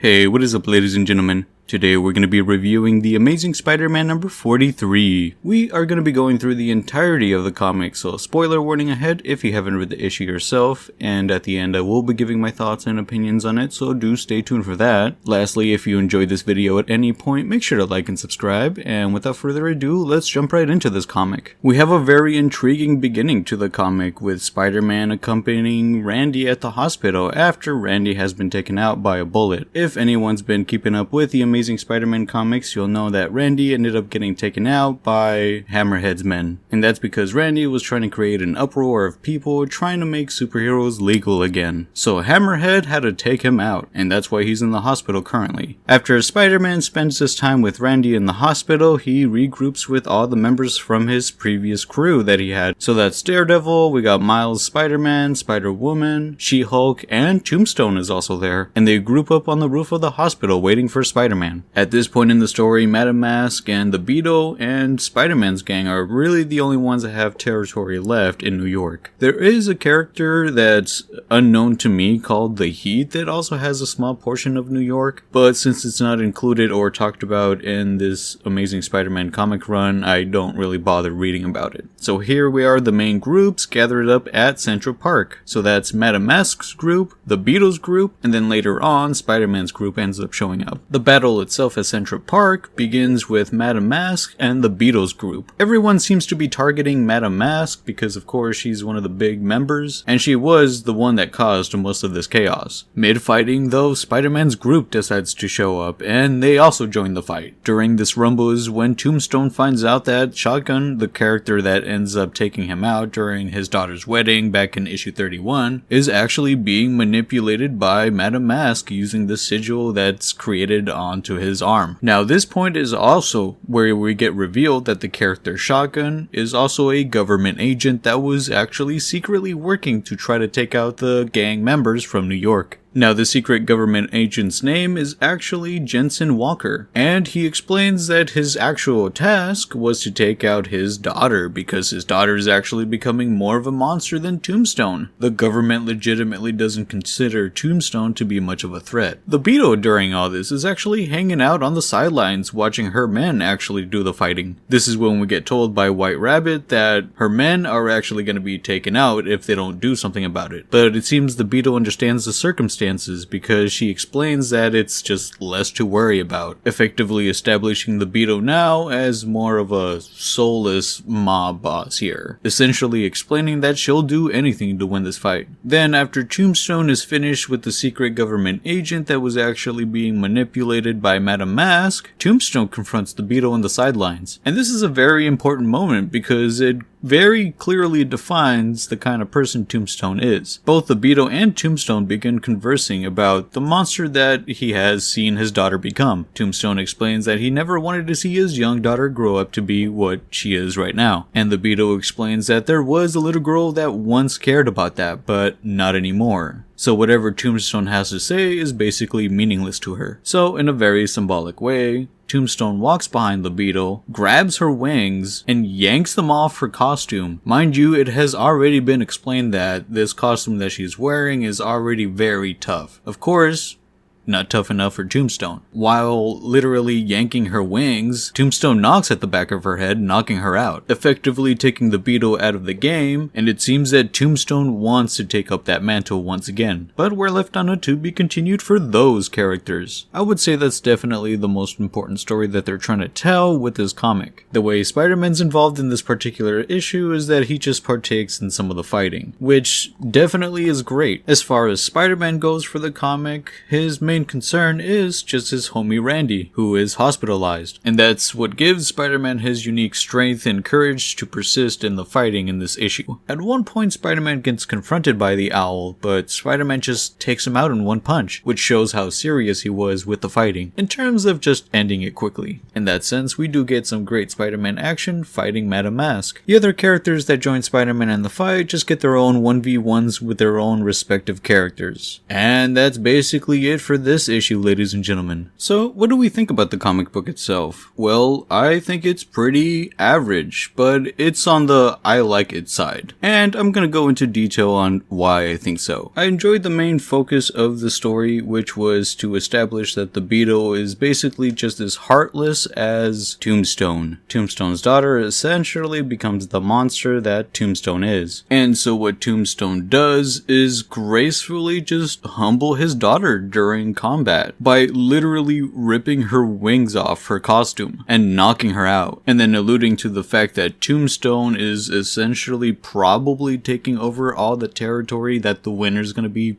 Hey, what is up, ladies and gentlemen? Today we're going to be reviewing The Amazing Spider-Man number 43. We are going to be going through the entirety of the comic, so spoiler warning ahead if you haven't read the issue yourself, and at the end I will be giving my thoughts and opinions on it, so do stay tuned for that. Lastly, if you enjoyed this video at any point, make sure to like and subscribe, and without further ado, let's jump right into this comic. We have a very intriguing beginning to the comic, with Spider-Man accompanying Randy at the hospital after Randy has been taken out by a bullet. If anyone's been keeping up with the Amazing Spider-Man comics, you'll know that Randy ended up getting taken out by Hammerhead's men. And that's because Randy was trying to create an uproar of people trying to make superheroes legal again. So Hammerhead had to take him out, and that's why he's in the hospital currently. After Spider-Man spends his time with Randy in the hospital, he regroups with all the members from his previous crew that he had. So that's Daredevil, we got Miles, Spider-Man, Spider-Woman, She-Hulk, and Tombstone is also there. And they group up on the roof of the hospital waiting for Spider-Man. At this point in the story, Madame Masque and the Beetle and Spider-Man's gang are really the only ones that have territory left in New York. There is a character that's unknown to me called the Heat that also has a small portion of New York, but since it's not included or talked about in this Amazing Spider-Man comic run, I don't really bother reading about it. So here we are, the main groups gathered up at Central Park. So that's Madame Masque's group, the Beetle's group, and then later on, Spider-Man's group ends up showing up. The battle itself at Central Park begins with Madame Masque and the Beetle's group. Everyone seems to be targeting Madame Masque because of course she's one of the big members, and she was the one that caused most of this chaos. Mid-fighting though, Spider-Man's group decides to show up, and they also join the fight. During this rumble is when Tombstone finds out that Shotgun, the character that ends up taking him out during his daughter's wedding back in issue 31, is actually being manipulated by Madame Masque using the sigil that's created onto his arm. Now this point is also where we get revealed that the character Shotgun is also a government agent that was actually secretly working to try to take out the gang members from New York. Now the secret government agent's name is actually Jensen Walker, and he explains that his actual task was to take out his daughter because his daughter is actually becoming more of a monster than Tombstone. The government legitimately doesn't consider Tombstone to be much of a threat. The Beetle during all this is actually hanging out on the sidelines watching her men actually do the fighting. This is when we get told by White Rabbit that her men are actually going to be taken out if they don't do something about it. But it seems the Beetle understands the circumstances because she explains that it's just less to worry about, effectively establishing the Beetle now as more of a soulless mob boss here, essentially explaining that she'll do anything to win this fight. Then after Tombstone is finished with the secret government agent that was actually being manipulated by Madame Masque, Tombstone confronts the Beetle on the sidelines. And this is a very important moment because it very clearly defines the kind of person Tombstone is. Both the Beetle and Tombstone begin conversing about the monster that he has seen his daughter become. Tombstone explains that he never wanted to see his young daughter grow up to be what she is right now. And the Beetle explains that there was a little girl that once cared about that, but not anymore. So whatever Tombstone has to say is basically meaningless to her. So in a very symbolic way, Tombstone walks behind the Beetle, grabs her wings, and yanks them off her costume. Mind you, it has already been explained that this costume that she's wearing is already very tough. Of course, not tough enough for Tombstone. While literally yanking her wings, Tombstone knocks at the back of her head, knocking her out, effectively taking the Beetle out of the game, and it seems that Tombstone wants to take up that mantle once again. But we're left on a to be continued for those characters. I would say that's definitely the most important story that they're trying to tell with this comic. The way Spider-Man's involved in this particular issue is that he just partakes in some of the fighting, which definitely is great. As far as Spider-Man goes for the comic, his main concern is just his homie Randy, who is hospitalized, and that's what gives Spider-Man his unique strength and courage to persist in the fighting in this issue. At one point, Spider-Man gets confronted by the Owl, but Spider-Man just takes him out in one punch, which shows how serious he was with the fighting, in terms of just ending it quickly. In that sense, we do get some great Spider-Man action fighting Madame Masque. The other characters that join Spider-Man in the fight just get their own 1v1s with their own respective characters. And that's basically it for this issue, ladies and gentlemen. So, what do we think about the comic book itself? Well, I think it's pretty average, but it's on the I like it side. And I'm gonna go into detail on why I think so. I enjoyed the main focus of the story, which was to establish that the Beetle is basically just as heartless as Tombstone. Tombstone's daughter essentially becomes the monster that Tombstone is. And so what Tombstone does is gracefully just humble his daughter during combat by literally ripping her wings off her costume and knocking her out, and then alluding to the fact that Tombstone is essentially probably taking over all the territory that the winner's gonna be,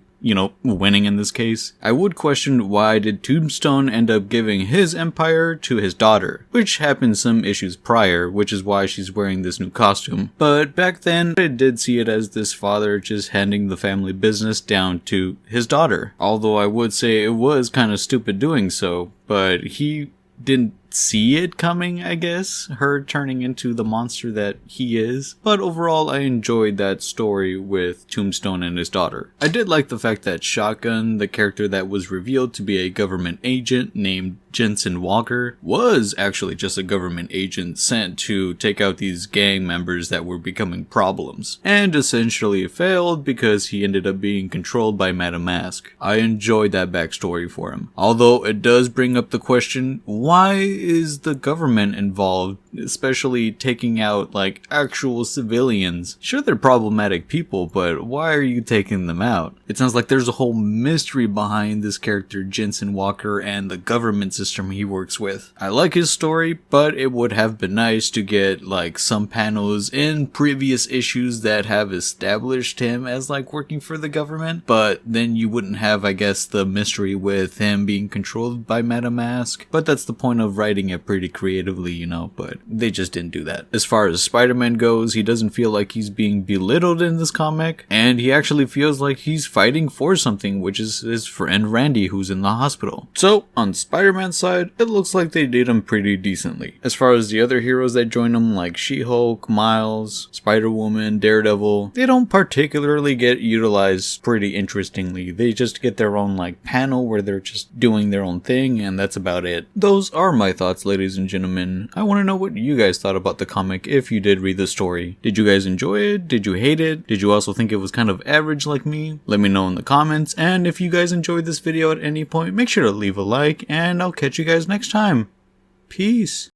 winning in this case. I would question, why did Tombstone end up giving his empire to his daughter, which happened some issues prior, which is why she's wearing this new costume. But back then, I did see it as this father just handing the family business down to his daughter. Although I would say it was kind of stupid doing so, but he didn't see it coming, I guess, her turning into the monster that he is. But overall, I enjoyed that story with Tombstone and his daughter. I did like the fact that Shotgun, the character that was revealed to be a government agent named Jensen Walker, was actually just a government agent sent to take out these gang members that were becoming problems, and essentially failed because he ended up being controlled by Madame Masque. I enjoyed that backstory for him, although it does bring up the question, why is the government involved, especially taking out actual civilians? Sure, they're problematic people, but why are you taking them out? It sounds like there's a whole mystery behind this character Jensen Walker and the government system he works with. I like his story, but it would have been nice to get some panels in previous issues that have established him as working for the government, but then you wouldn't have, I guess, the mystery with him being controlled by Madame Masque. But that's the point of writing it pretty creatively, but they just didn't do that. As far as Spider-Man goes, he doesn't feel like he's being belittled in this comic, and he actually feels like he's fighting for something, which is his friend Randy, who's in the hospital. So on Spider-Man's side, it looks like they did him pretty decently. As far as the other heroes that join him, like She-Hulk, Miles, Spider-Woman, Daredevil, they don't particularly get utilized pretty interestingly. They just get their own panel where they're just doing their own thing, and that's about it. Those are my thoughts, ladies and gentlemen. I want to know what you guys thought about the comic if you did read the story. Did you guys enjoy it? Did you hate it? Did you also think it was kind of average like me? Let me know in the comments, and if you guys enjoyed this video at any point, make sure to leave a like, and I'll catch you guys next time. Peace.